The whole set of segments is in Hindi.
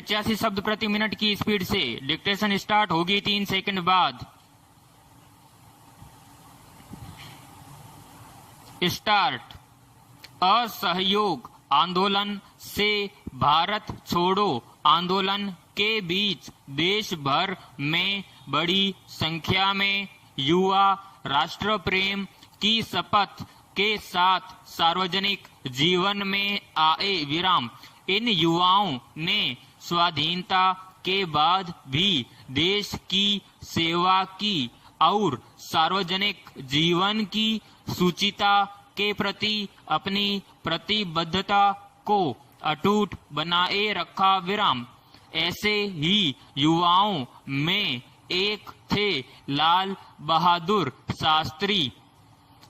85 शब्द प्रति मिनट की स्पीड से। डिक्टेशन स्टार्ट होगी 3 सेकंड बाद। स्टार्ट। असहयोग आंदोलन से भारत छोड़ो आंदोलन के बीच देश भर में बड़ी संख्या में युवा राष्ट्र प्रेम की शपथ के साथ सार्वजनिक जीवन में आए। विराम। इन युवाओं ने स्वाधीनता के बाद भी देश की सेवा की और सार्वजनिक जीवन की शुचिता के प्रति अपनी प्रतिबद्धता को अटूट बनाए रखा। विराम। ऐसे ही युवाओं में एक थे लाल बहादुर शास्त्री,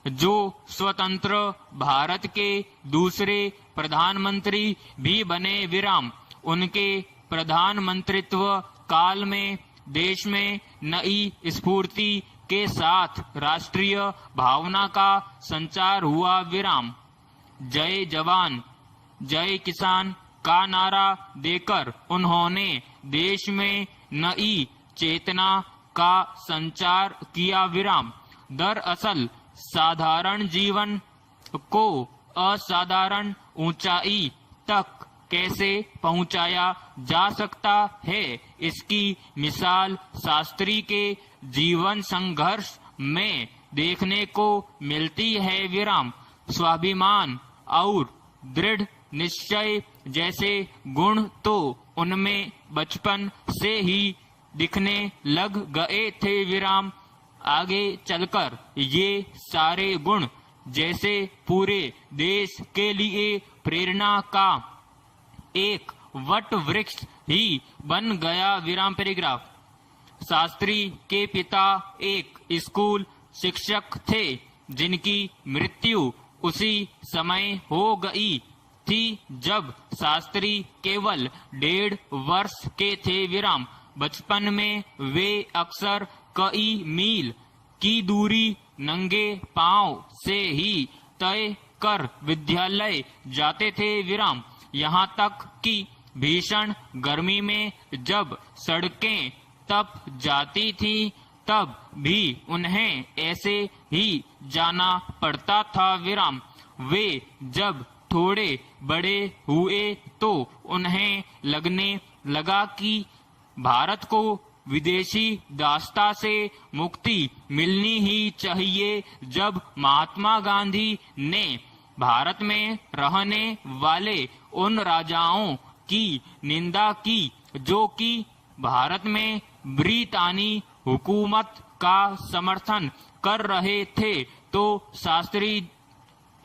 जो स्वतंत्र भारत के दूसरे प्रधानमंत्री भी बने। विराम। उनके प्रधानमंत्रित्व काल में देश में नई स्फूर्ति के साथ राष्ट्रीय भावना का संचार हुआ। विराम। जय जवान जय किसान का नारा देकर उन्होंने देश में नई चेतना का संचार किया। विराम। दरअसल साधारण जीवन को असाधारण ऊंचाई तक कैसे पहुंचाया जा सकता है, इसकी मिसाल शास्त्री के जीवन संघर्ष में देखने को मिलती है। विराम। स्वाभिमान और दृढ़ निश्चय जैसे गुण तो उनमें बचपन से ही दिखने लग गए थे। विराम। आगे चलकर ये सारे गुण जैसे पूरे देश के लिए प्रेरणा का एक वट वृक्ष ही बन गया। विराम। पैराग्राफ। शास्त्री के पिता एक स्कूल शिक्षक थे, जिनकी मृत्यु उसी समय हो गई थी जब शास्त्री केवल 1.5 वर्ष के थे। विराम। बचपन में वे अक्सर कई मील की दूरी नंगे पांव से ही तय कर विद्यालय जाते थे। विराम। यहाँ तक कि भीषण गर्मी में जब सड़कें तप जाती थी तब भी उन्हें ऐसे ही जाना पड़ता था। विराम। वे जब थोड़े बड़े हुए तो उन्हें लगने लगा कि भारत को विदेशी दास्ता से मुक्ति मिलनी ही चाहिए। जब महात्मा गांधी ने भारत में रहने वाले उन राजाओं की निंदा की जो कि भारत में ब्रितानी हुकूमत का समर्थन कर रहे थे, तो शास्त्री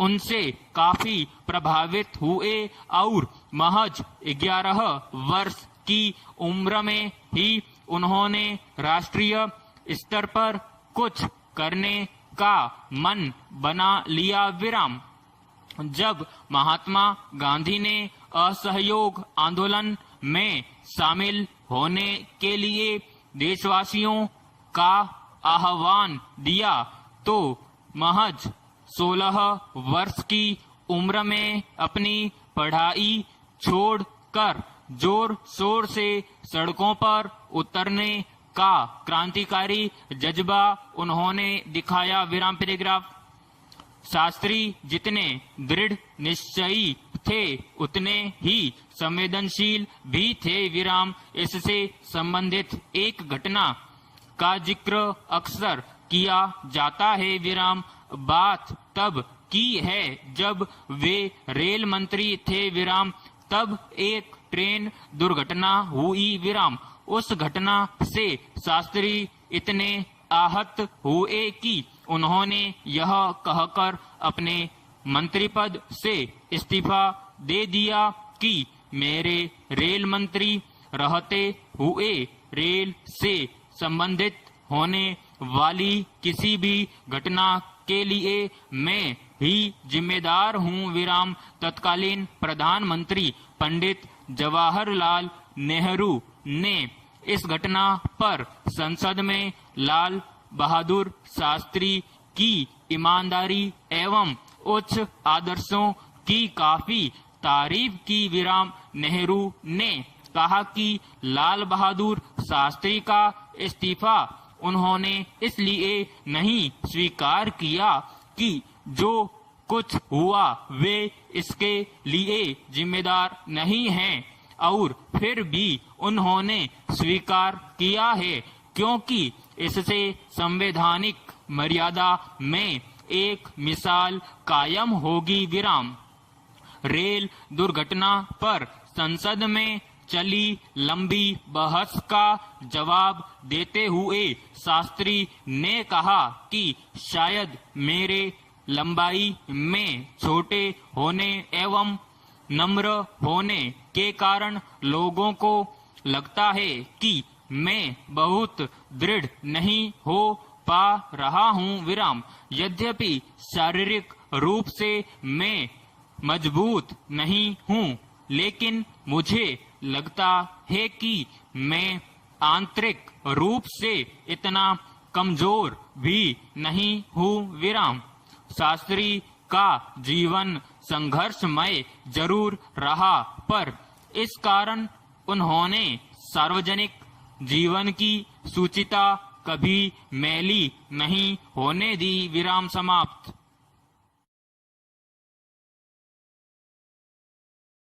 उनसे काफी प्रभावित हुए और महज 11 वर्ष की उम्र में ही उन्होंने राष्ट्रीय स्तर पर कुछ करने का मन बना लिया। विराम। जब महात्मा गांधी ने असहयोग आंदोलन में शामिल होने के लिए देशवासियों का आह्वान दिया तो महज 16 वर्ष की उम्र में अपनी पढ़ाई छोड़कर जोर शोर से सड़कों पर उतरने का क्रांतिकारी जज्बा उन्होंने दिखाया। विराम। पैराग्राफ। शास्त्री जितने दृढ़ निश्चयी थे उतने ही संवेदनशील भी थे। विराम। इससे संबंधित एक घटना का जिक्र अक्सर किया जाता है। विराम। बात तब की है जब वे रेल मंत्री थे। विराम। तब एक ट्रेन दुर्घटना हुई। विराम। उस घटना से शास्त्री इतने आहत हुए कि उन्होंने यह कहकर अपने मंत्री पद से इस्तीफा दे दिया कि मेरे रेल मंत्री रहते हुए रेल से संबंधित होने वाली किसी भी घटना के लिए मैं ही जिम्मेदार हूं। विराम। तत्कालीन प्रधानमंत्री पंडित जवाहरलाल नेहरू ने इस घटना पर संसद में लाल बहादुर शास्त्री की ईमानदारी एवं उच्च आदर्शों की काफी तारीफ की। विराम। नेहरू ने कहा कि लाल बहादुर शास्त्री का इस्तीफा उन्होंने इसलिए नहीं स्वीकार किया कि जो कुछ हुआ वे इसके लिए जिम्मेदार नहीं हैं, और फिर भी उन्होंने स्वीकार किया है क्योंकि इससे संवैधानिक मर्यादा में एक मिसाल कायम होगी। विराम। रेल दुर्घटना पर संसद में चली लंबी बहस का जवाब देते हुए शास्त्री ने कहा कि शायद मेरे लंबाई में छोटे होने एवं नम्र होने के कारण लोगों को लगता है कि मैं बहुत दृढ़ नहीं हो पा रहा हूँ। विराम। यद्यपि शारीरिक रूप से मैं मजबूत नहीं हूँ, लेकिन मुझे लगता है कि मैं आंतरिक रूप से इतना कमजोर भी नहीं हूँ। विराम। शास्त्री का जीवन संघर्षमय जरूर रहा, पर इस कारण उन्होंने सार्वजनिक जीवन की सुचिता कभी मैली नहीं होने दी। विराम समाप्त।